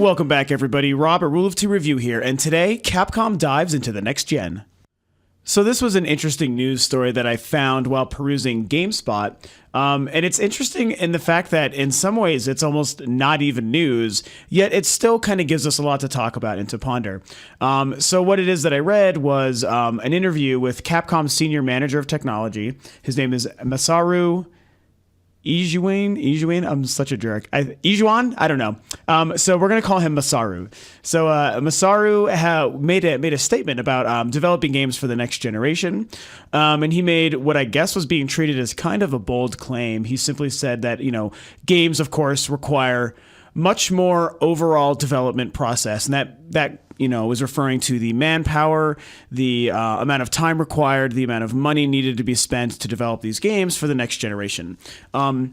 Welcome back, everybody. Rob, a Rule of Two review here, and today, Capcom dives into the next gen. So this was an interesting news story that I found while perusing GameSpot, and it's interesting in the fact that in some ways it's almost not even news, yet it still kind of gives us a lot to talk about and to ponder. So what it is that I read was an interview with Capcom's senior manager of technology. His name is Masaru Ijuan, I'm such a jerk. Ijuan? I don't know. So we're going to call him Masaru. So Masaru made a statement about developing games for the next generation. And he made what I guess was being treated as kind of a bold claim. He simply said that, games, of course, require much more overall development process. And that was referring to the manpower, the amount of time required, the amount of money needed to be spent to develop these games for the next generation. And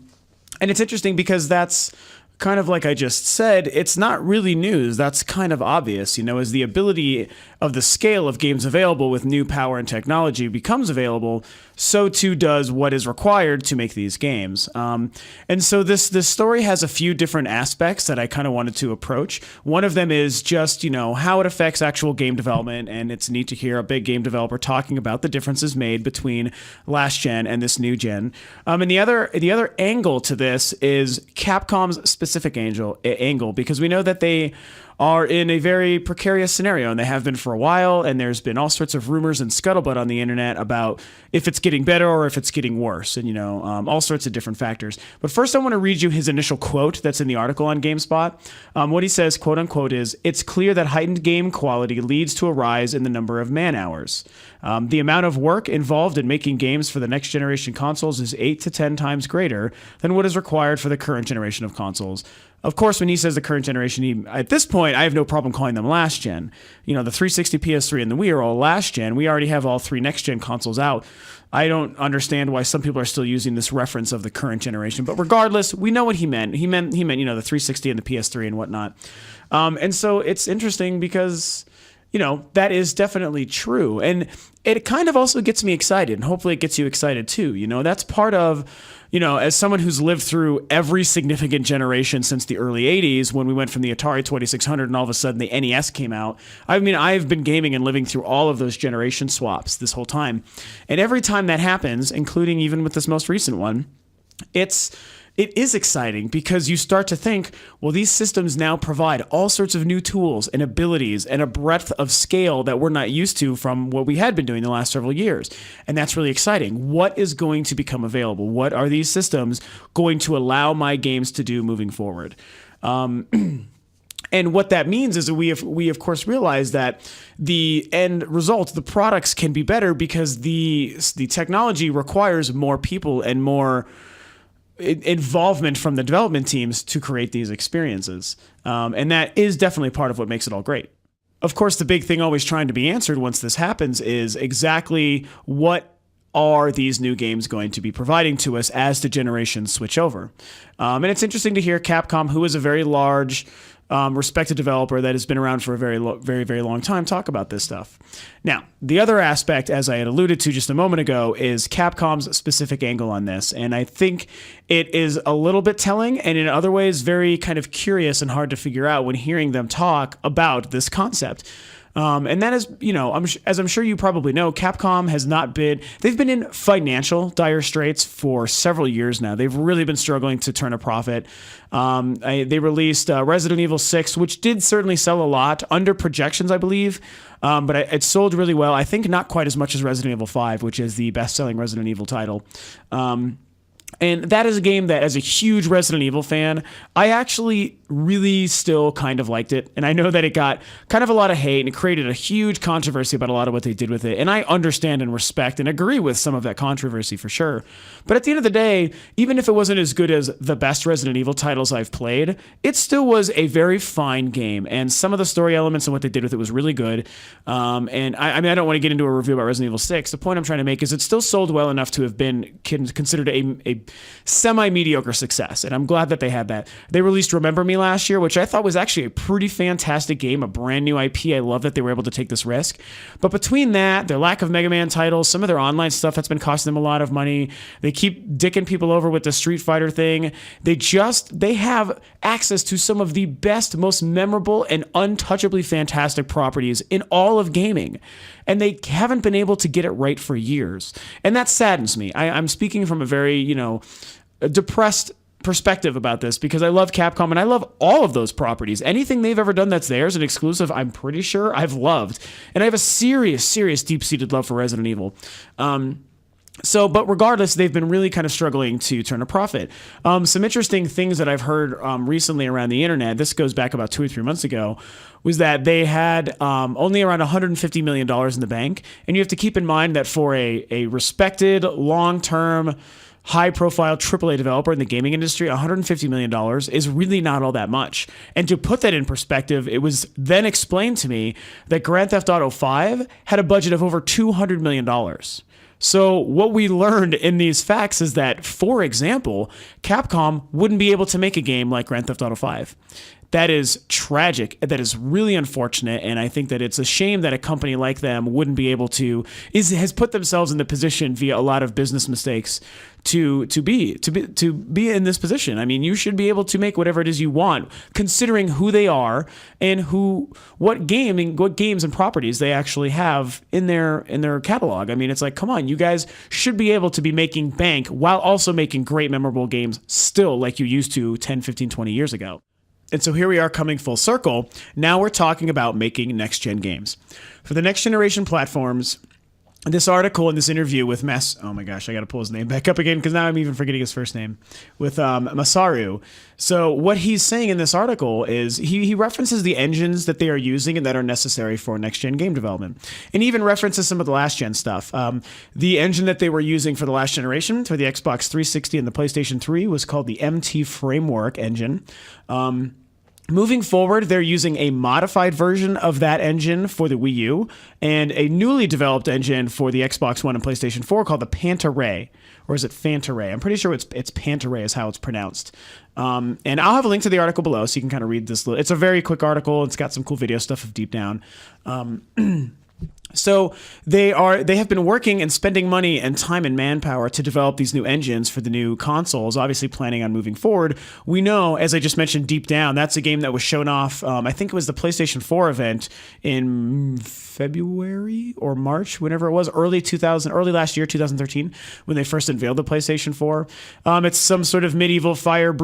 it's interesting because that's kind of like I just said, it's not really news. That's kind of obvious, as the ability of the scale of games available with new power and technology becomes available, so too does what is required to make these games. And so this story has a few different aspects that I kind of wanted to approach. One of them is just, how it affects actual game development, and it's neat to hear a big game developer talking about the differences made between last gen and this new gen. And the other angle to this is Capcom's specific angle, because we know that they are in a very precarious scenario, and they have been for a while, and there's been all sorts of rumors and scuttlebutt on the internet about if it's getting better or if it's getting worse, and all sorts of different factors. But first I want to read you his initial quote that's in the article on GameSpot. What he says, quote unquote, is, "It's clear that heightened game quality leads to a rise in the number of man hours. The amount of work involved in making games for the next generation consoles is 8 to 10 times greater than what is required for the current generation of consoles." Of course, when he says the current generation, at this point, I have no problem calling them last gen. The 360, PS3, and the Wii are all last gen. We already have all three next gen consoles out. I don't understand why some people are still using this reference of the current generation. But regardless, we know what he meant. He meant the 360 and the PS3 and whatnot. And so it's interesting because that is definitely true. And it kind of also gets me excited, and hopefully it gets you excited too. That's part of, as someone who's lived through every significant generation since the early 80s, when we went from the Atari 2600 and all of a sudden the NES came out. I've been gaming and living through all of those generation swaps this whole time. And every time that happens, including even with this most recent one, it is exciting because you start to think, well, these systems now provide all sorts of new tools and abilities and a breadth of scale that we're not used to from what we had been doing the last several years. And that's really exciting. What is going to become available? What are these systems going to allow my games to do moving forward? And what that means is that we of course realize that the end result, the products can be better because the technology requires more people and more involvement from the development teams to create these experiences. And that is definitely part of what makes it all great. Of course, the big thing always trying to be answered once this happens is exactly what are these new games going to be providing to us as the generations switch over. And it's interesting to hear Capcom, who is a very large, respected developer that has been around for a very, very long time, talk about this stuff. Now, the other aspect, as I had alluded to just a moment ago, is Capcom's specific angle on this. And I think it is a little bit telling, and in other ways very kind of curious and hard to figure out when hearing them talk about this concept. And that is, as I'm sure you probably know, Capcom they've been in financial dire straits for several years now. They've really been struggling to turn a profit. They released Resident Evil 6, which did certainly sell a lot, under projections, I believe. But it sold really well. I think not quite as much as Resident Evil 5, which is the best-selling Resident Evil title. And that is a game that, as a huge Resident Evil fan, I actually really still kind of liked it. And I know that it got kind of a lot of hate and it created a huge controversy about a lot of what they did with it. And I understand and respect and agree with some of that controversy for sure. But at the end of the day, even if it wasn't as good as the best Resident Evil titles I've played, it still was a very fine game. And some of the story elements and what they did with it was really good. And I don't want to get into a review about Resident Evil 6. The point I'm trying to make is it still sold well enough to have been considered a a semi-mediocre success, and I'm glad that they had that. They released Remember Me last year, which I thought was actually a pretty fantastic game, a brand new IP. I love that they were able to take this risk. But between that, their lack of Mega Man titles, some of their online stuff that's been costing them a lot of money, they keep dicking people over with the Street Fighter thing. They have access to some of the best, most memorable, and untouchably fantastic properties in all of gaming. And they haven't been able to get it right for years. And that saddens me. I'm speaking from a very, depressed perspective about this because I love Capcom and I love all of those properties. Anything they've ever done that's theirs and exclusive, I'm pretty sure I've loved. And I have a serious, deep-seated love for Resident Evil. But regardless, they've been really kind of struggling to turn a profit. Some interesting things that I've heard recently around the internet, this goes back about 2 or 3 months ago, was that they had only around $150 million in the bank. And you have to keep in mind that for a respected, long-term, high-profile AAA developer in the gaming industry, $150 million is really not all that much. And to put that in perspective, it was then explained to me that Grand Theft Auto 5 had a budget of over $200 million. So what we learned in these facts is that, for example, Capcom wouldn't be able to make a game like Grand Theft Auto 5. That is tragic. That is really unfortunate, and I think that it's a shame that a company like them wouldn't be able to has put themselves in the position via a lot of business mistakes to be in this position. I mean, you should be able to make whatever it is you want, considering who they are and what games and properties they actually have in their catalog. I mean, it's like, come on, you guys should be able to be making bank while also making great, memorable games still like you used to 10, 15, 20 years ago. And so here we are coming full circle. Now we're talking about making next-gen games. For the next-generation platforms, this article and this interview with oh my gosh, I got to pull his name back up again because now I'm even forgetting his first name, with Masaru. So what he's saying in this article is he references the engines that they are using and that are necessary for next-gen game development, and even references some of the last-gen stuff. The engine that they were using for the last generation, for the Xbox 360 and the PlayStation 3, was called the MT Framework engine. Moving forward, they're using a modified version of that engine for the Wii U and a newly developed engine for the Xbox One and PlayStation 4 called the Pantaray. Or is it Fantaray? I'm pretty sure it's Pantaray is how it's pronounced. And I'll have a link to the article below so you can kind of read this. It's a very quick article. It's got some cool video stuff of Deep Down. So they have been working and spending money and time and manpower to develop these new engines for the new consoles, obviously planning on moving forward. We know, as I just mentioned, Deep Down, that's a game that was shown off, I think it was the PlayStation 4 event in February or March, whenever it was, early last year, 2013, when they first unveiled the PlayStation 4. It's some sort of medieval dragon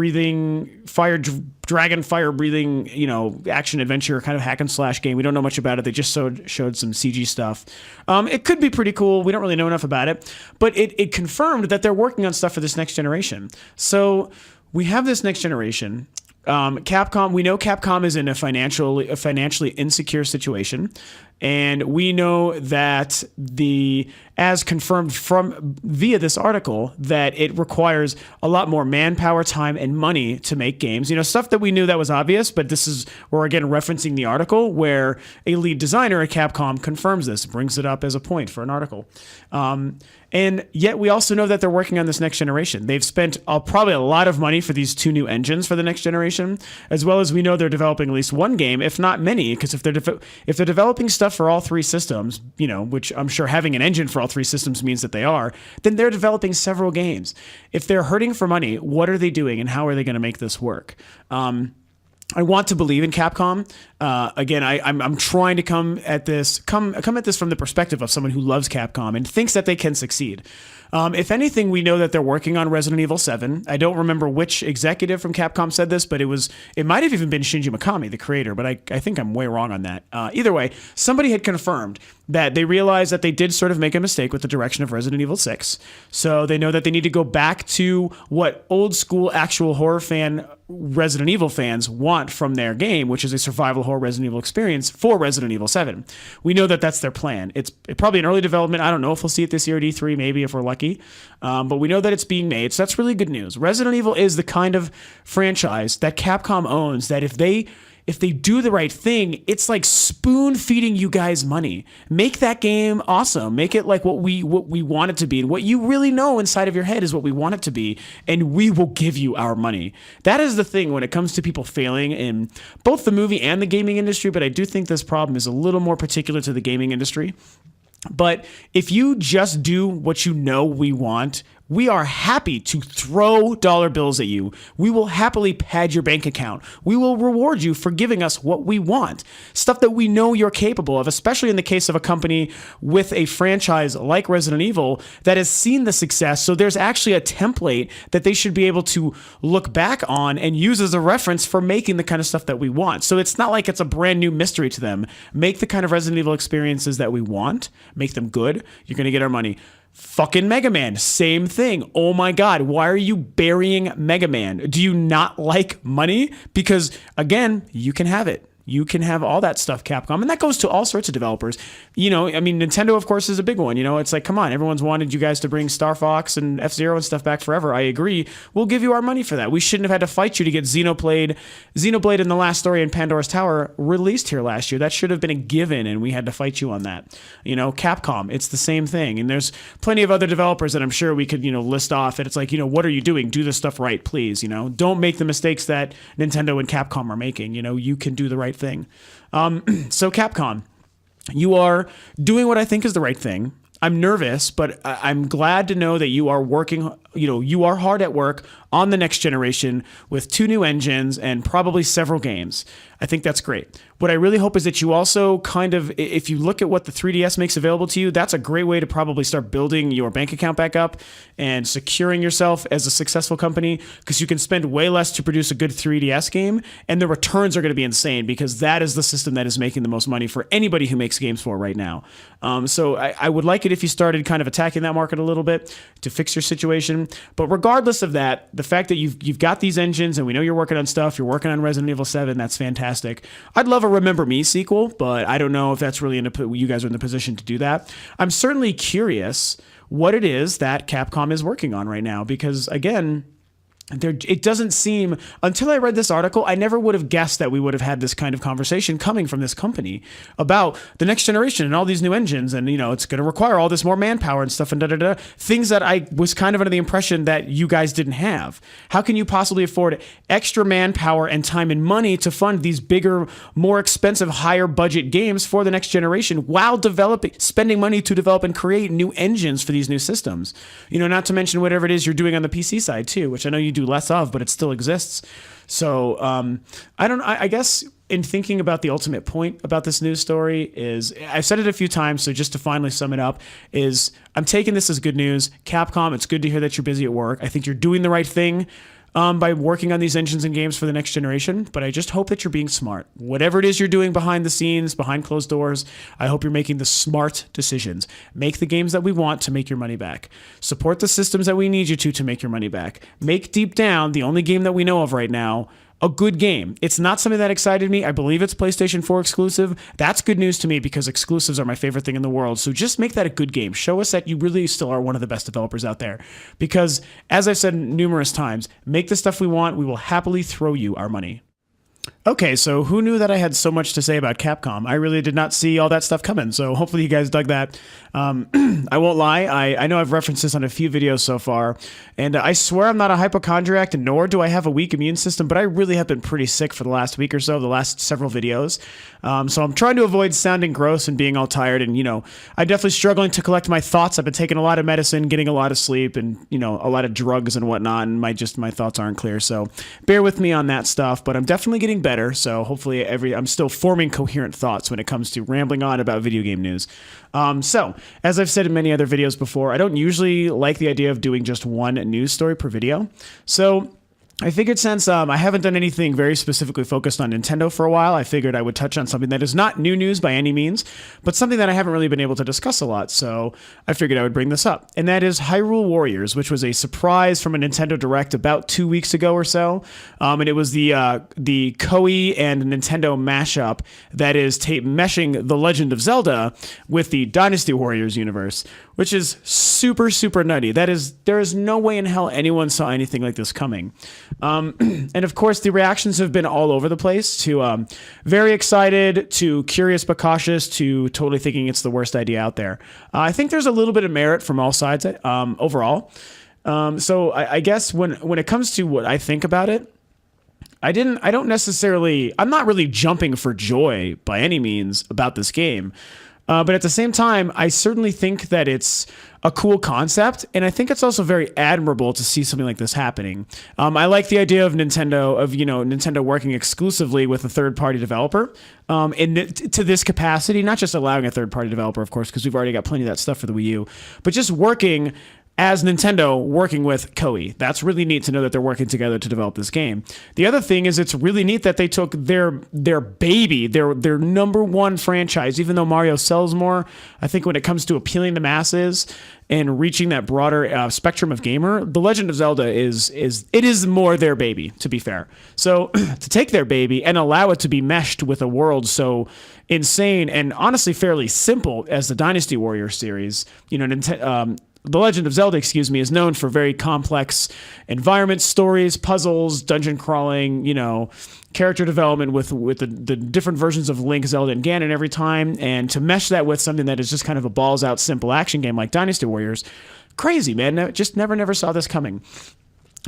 fire breathing, action adventure kind of hack and slash game. We don't know much about it. They just showed some CG stuff. It could be pretty cool. We don't really know enough about it, but it confirmed that they're working on stuff for this next generation. So we have this next generation. Capcom, we know Capcom is in a financially insecure situation, and we know that as confirmed via this article, that it requires a lot more manpower, time, and money to make games. Stuff that we knew that was obvious, but we're again referencing the article where a lead designer at Capcom confirms this, brings it up as a point for an article. And yet we also know that they're working on this next generation. They've spent probably a lot of money for these 2 new engines for the next generation, as well as we know they're developing at least one game, if not many, because if they're developing stuff for all 3 systems, which I'm sure having an engine for all 3 systems means that they are, then they're developing several games. If they're hurting for money, what are they doing and how are they going to make this work? I want to believe in Capcom. Again, I'm trying to come at this from the perspective of someone who loves Capcom and thinks that they can succeed. If anything, we know that they're working on Resident Evil 7. I don't remember which executive from Capcom said this, but it might have even been Shinji Mikami, the creator, but I think I'm way wrong on that. Either way, somebody had confirmed that they realized that they did sort of make a mistake with the direction of Resident Evil 6. So they know that they need to go back to what old school actual horror fan Resident Evil fans want from their game, which is a survival horror Resident Evil experience for Resident Evil 7. We know that that's their plan. It's probably in early development. I don't know if we'll see it this year at E3, maybe if we're lucky. But we know that it's being made, so that's really good news. Resident Evil is the kind of franchise that Capcom owns that if they if they do the right thing, it's like spoon feeding you guys money. Make that game awesome. Make it like what we want it to be. And what you really know inside of your head is what we want it to be. And we will give you our money. That is the thing when it comes to people failing in both the movie and the gaming industry. But I do think this problem is a little more particular to the gaming industry. But if you just do what you know we want, we are happy to throw dollar bills at you. We will happily pad your bank account. We will reward you for giving us what we want. Stuff that we know you're capable of, especially in the case of a company with a franchise like Resident Evil that has seen the success. So there's actually a template that they should be able to look back on and use as a reference for making the kind of stuff that we want. So it's not like it's a brand new mystery to them. Make the kind of Resident Evil experiences that we want. Make them good. You're going to get our money. Fucking Mega Man, same thing. Oh my God, why are you burying Mega Man? Do you not like money? Because again, you can have it. You can have all that stuff, Capcom. And that goes to all sorts of developers. You know, I mean, Nintendo, of course, is a big one. You know, it's like, come on, everyone's wanted you guys to bring Star Fox and F-Zero and stuff back forever. I agree. We'll give you our money for that. We shouldn't have had to fight you to get Xenoblade and the Last Story in Pandora's Tower released here last year. That should have been a given, and we had to fight you on that. You know, Capcom, it's the same thing. And there's plenty of other developers that I'm sure we could, you know, list off. And it's like, you know, what are you doing? Do this stuff right, please. You know, don't make the mistakes that Nintendo and Capcom are making. You know, you can do the right thing. So Capcom, you are doing what I think is the right thing. I'm nervous, but I'm glad to know that you are working, you know, you are hard at work on the next generation with 2 new engines and probably several games. I think that's great. What I really hope is that you also kind of, if you look at what the 3DS makes available to you, that's a great way to probably start building your bank account back up and securing yourself as a successful company, because you can spend way less to produce a good 3DS game, and the returns are going to be insane because that is the system that is making the most money for anybody who makes games for right now. So I would like it if you started kind of attacking that market a little bit to fix your situation. But regardless of that, the fact that you've got these engines and we know you're working on stuff, you're working on Resident Evil 7, that's fantastic. I'd love a Remember Me sequel, but I don't know if that's really you guys are in the position to do that. I'm certainly curious what it is that Capcom is working on right now, because again, it doesn't seem, until I read this article, I never would have guessed that we would have had this kind of conversation coming from this company about the next generation and all these new engines. And, you know, it's going to require all this more manpower and stuff and things that I was kind of under the impression that you guys didn't have. How can you possibly afford extra manpower and time and money to fund these bigger, more expensive, higher budget games for the next generation while spending money to develop and create new engines for these new systems? You know, not to mention whatever it is you're doing on the PC side too, which I know you do less of, but it still exists. So I guess in thinking about the ultimate point about this news story is, I've said it a few times, so just to finally sum it up, is I'm taking this as good news. Capcom, it's good to hear that you're busy at work. I think you're doing the right thing by working on these engines and games for the next generation, but I just hope that you're being smart. Whatever it is you're doing behind the scenes, behind closed doors, I hope you're making the smart decisions. Make the games that we want to make your money back. Support the systems that we need you to make your money back. Make Deep Down, the only game that we know of right now, a good game. It's not something that excited me. I believe it's PlayStation 4 exclusive. That's good news to me because exclusives are my favorite thing in the world. So just make that a good game. Show us that you really still are one of the best developers out there. Because, as I've said numerous times, make the stuff we want. We will happily throw you our money. Okay, so who knew that I had so much to say about Capcom? I really did not see all that stuff coming, so hopefully you guys dug that. I won't lie, I know I've referenced this on a few videos so far, and I swear I'm not a hypochondriac, nor do I have a weak immune system, but I really have been pretty sick for the last week or so, the last several videos. So I'm trying to avoid sounding gross and being all tired, and, you know, I'm definitely struggling to collect my thoughts. I've been taking a lot of medicine, getting a lot of sleep, and, you know, a lot of drugs and whatnot, and my thoughts aren't clear, so bear with me on that stuff, but I'm definitely getting better. So hopefully I'm still forming coherent thoughts when it comes to rambling on about video game news. So as I've said in many other videos before, I don't usually like the idea of doing just one news story per video. So I figured since I haven't done anything very specifically focused on Nintendo for a while, I figured I would touch on something that is not new news by any means, but something that I haven't really been able to discuss a lot, so I figured I would bring this up. And that is Hyrule Warriors, which was a surprise from a Nintendo Direct about 2 weeks ago or so. And it was the Koei and Nintendo mashup that is meshing The Legend of Zelda with the Dynasty Warriors universe, which is super, super nutty. There is no way in hell anyone saw anything like this coming. And of course, the reactions have been all over the place to very excited, to curious but cautious, to totally thinking it's the worst idea out there. I think there's a little bit of merit from all sides overall. So I guess when it comes to what I think about it, I'm not really jumping for joy by any means about this game. But at the same time, I certainly think that it's a cool concept, and I think it's also very admirable to see something like this happening. I like the idea of Nintendo working exclusively with a third-party developer, to this capacity, not just allowing a third-party developer, of course, because we've already got plenty of that stuff for the Wii U, but just working as Nintendo working with Koei. That's really neat to know that they're working together to develop this game. The other thing is it's really neat that they took their baby, their number one franchise, even though Mario sells more. I think when it comes to appealing to masses and reaching that broader spectrum of gamer, The Legend of Zelda is more their baby, to be fair. So to take their baby and allow it to be meshed with a world so insane and honestly fairly simple as the Dynasty Warriors series, The Legend of Zelda, is known for very complex environments, stories, puzzles, dungeon crawling, character development with the different versions of Link, Zelda, and Ganon every time. And to mesh that with something that is just kind of a balls-out simple action game like Dynasty Warriors, crazy, man. Just never saw this coming.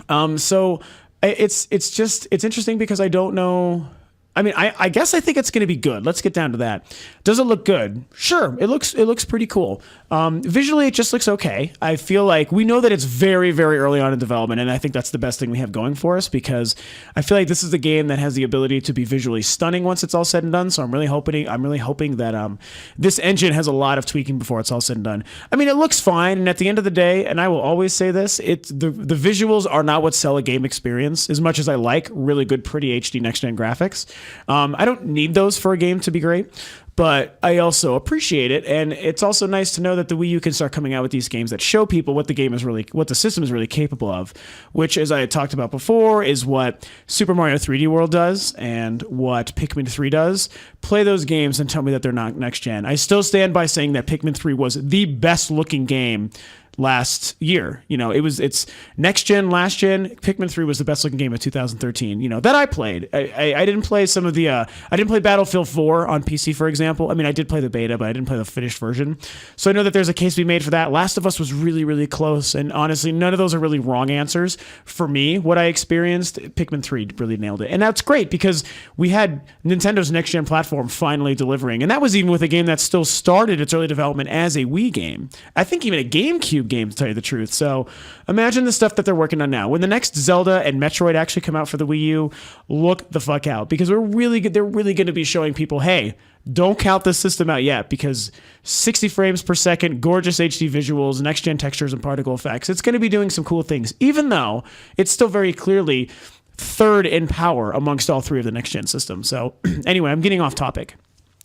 So it's interesting because I don't know. I mean, I guess I think it's going to be good. Let's get down to that. Does it look good? Sure, it looks pretty cool. Visually, it just looks okay. I feel like we know that it's very, very early on in development, and I think that's the best thing we have going for us because I feel like this is a game that has the ability to be visually stunning once it's all said and done. So I'm really hoping that this engine has a lot of tweaking before it's all said and done. I mean, it looks fine, and at the end of the day, and I will always say this, the visuals are not what sell a game experience as much as I like really good, pretty HD next-gen graphics. I don't need those for a game to be great, but I also appreciate it, and it's also nice to know that the Wii U can start coming out with these games that show people what the system is really capable of, which, as I had talked about before, is what Super Mario 3D World does and what Pikmin 3 does. Play those games and tell me that they're not next gen. I still stand by saying that Pikmin 3 was the best looking game last year. It's next gen, last gen. Pikmin 3 was the best looking game of 2013, that I played. I didn't play I didn't play Battlefield 4 on PC, for example. I mean, I did play the beta, but I didn't play the finished version. So I know that there's a case to be made for that. Last of Us was really, really close. And honestly, none of those are really wrong answers. For me, what I experienced, Pikmin 3 really nailed it. And that's great because we had Nintendo's next gen platform finally delivering. And that was even with a game that still started its early development as a Wii game. I think even a GameCube game, to tell you the truth. So imagine the stuff that they're working on now. When the next Zelda and Metroid actually come out for the Wii U, look the fuck out because they're really going to be showing people, hey, don't count this system out yet because 60 frames per second, gorgeous HD visuals, next gen textures and particle effects. It's going to be doing some cool things, even though it's still very clearly third in power amongst all three of the next gen systems. So anyway, I'm getting off topic.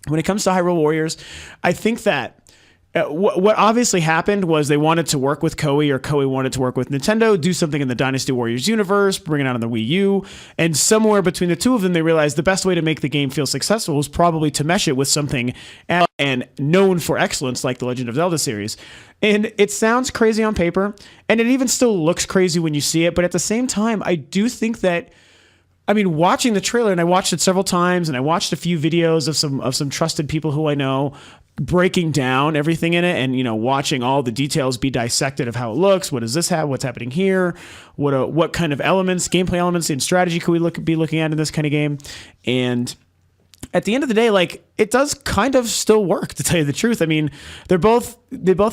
When it comes to Hyrule Warriors, I think that what obviously happened was they wanted to work with Koei, or Koei wanted to work with Nintendo, do something in the Dynasty Warriors universe, bring it out on the Wii U, and somewhere between the two of them, they realized the best way to make the game feel successful was probably to mesh it with something and known for excellence like the Legend of Zelda series. And it sounds crazy on paper, and it even still looks crazy when you see it, but at the same time, I do think that watching the trailer, and I watched it several times, and I watched a few videos of some trusted people who I know breaking down everything in it, and watching all the details be dissected of how it looks. What does this have? What's happening here? What kind of elements, gameplay elements, and strategy could we be looking at in this kind of game? And at the end of the day, it does kind of still work, to tell you the truth. I mean, they both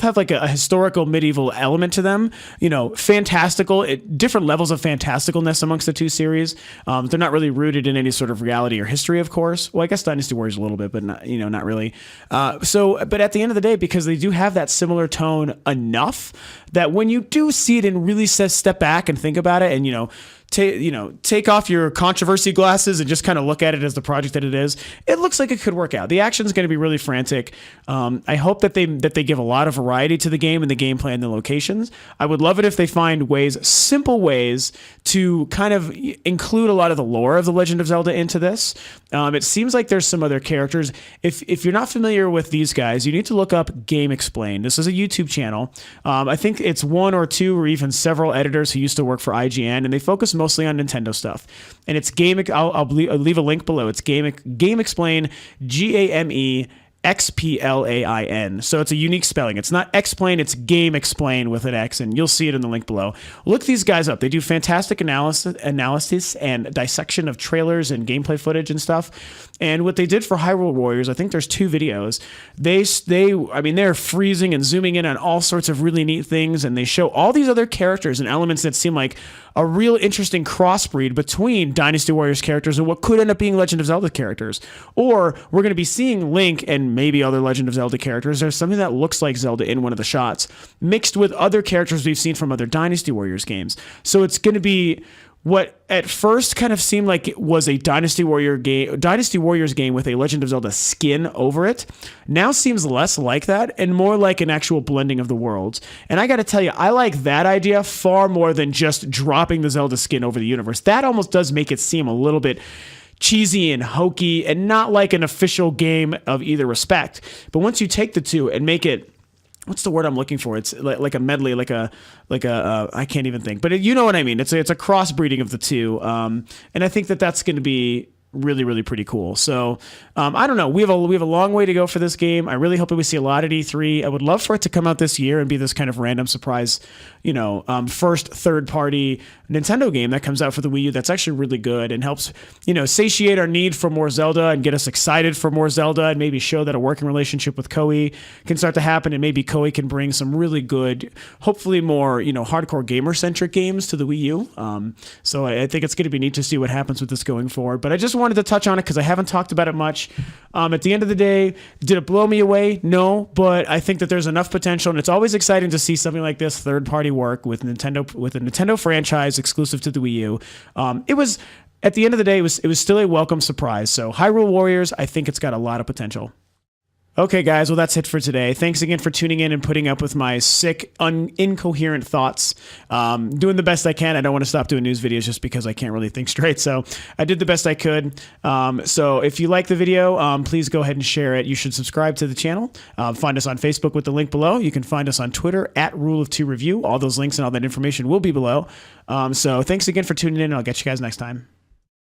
have a historical medieval element to them, fantastical, different levels of fantasticalness amongst the two series. They're not really rooted in any sort of reality or history, of course. Well, I guess Dynasty Warriors a little bit, but not really. But at the end of the day, because they do have that similar tone enough that when you do see it and really step back and think about it and, take off your controversy glasses and just kind of look at it as the project that it is, it looks like it could work work out. The action is going to be really frantic. I hope that they give a lot of variety to the game and the gameplay and the locations. I would love it if they find simple ways to kind of include a lot of the lore of The Legend of Zelda into this. It seems like there's some other characters. If you're not familiar with these guys, you need to look up Game Explained. This is a YouTube channel. I think it's one or two or even several editors who used to work for IGN, and they focus mostly on Nintendo stuff. And it's I'll leave a link below. It's Game Explain, GAMEXPLAIN. So it's a unique spelling. It's not Explain, it's Game Explain with an X, and you'll see it in the link below. Look these guys up. They do fantastic analysis and dissection of trailers and gameplay footage and stuff. And what they did for Hyrule Warriors, I think there's 2 videos. They're freezing and zooming in on all sorts of really neat things, and they show all these other characters and elements that seem like a real interesting crossbreed between Dynasty Warriors characters and what could end up being Legend of Zelda characters. Or we're going to be seeing Link and maybe other Legend of Zelda characters. There's something that looks like Zelda in one of the shots, mixed with other characters we've seen from other Dynasty Warriors games. So it's going to be what at first kind of seemed like it was a Dynasty Warriors game with a Legend of Zelda skin over it, now seems less like that and more like an actual blending of the worlds. And I got to tell you, I like that idea far more than just dropping the Zelda skin over the universe. That almost does make it seem a little bit cheesy and hokey and not like an official game of either respect. But once you take the two and make it, what's the word I'm looking for? It's like a medley, I can't even think, but you know what I mean. It's a crossbreeding of the two. And I think that's going to be really, really pretty cool. So I don't know. We have a long way to go for this game. I really hope that we see a lot at E3. I would love for it to come out this year and be this kind of random surprise, first third-party Nintendo game that comes out for the Wii U that's actually really good and helps, satiate our need for more Zelda and get us excited for more Zelda and maybe show that a working relationship with Koei can start to happen, and maybe Koei can bring some really good, hopefully more, hardcore gamer-centric games to the Wii U. So I think it's going to be neat to see what happens with this going forward. But I just wanted to touch on it because I haven't talked about it much. At the end of the day, did it blow me away? No, but I think that there's enough potential, and it's always exciting to see something like this third-party work with a Nintendo franchise exclusive to the Wii U. It was, at the end of the day, it was still a welcome surprise. So Hyrule Warriors, I think it's got a lot of potential. Okay, guys, well, that's it for today. Thanks again for tuning in and putting up with my sick, incoherent thoughts. Doing the best I can. I don't want to stop doing news videos just because I can't really think straight. So I did the best I could. So if you like the video, please go ahead and share it. You should subscribe to the channel. Find us on Facebook with the link below. You can find us on Twitter at Rule of Two Review. All those links and all that information will be below. So thanks again for tuning in, and I'll get you guys next time.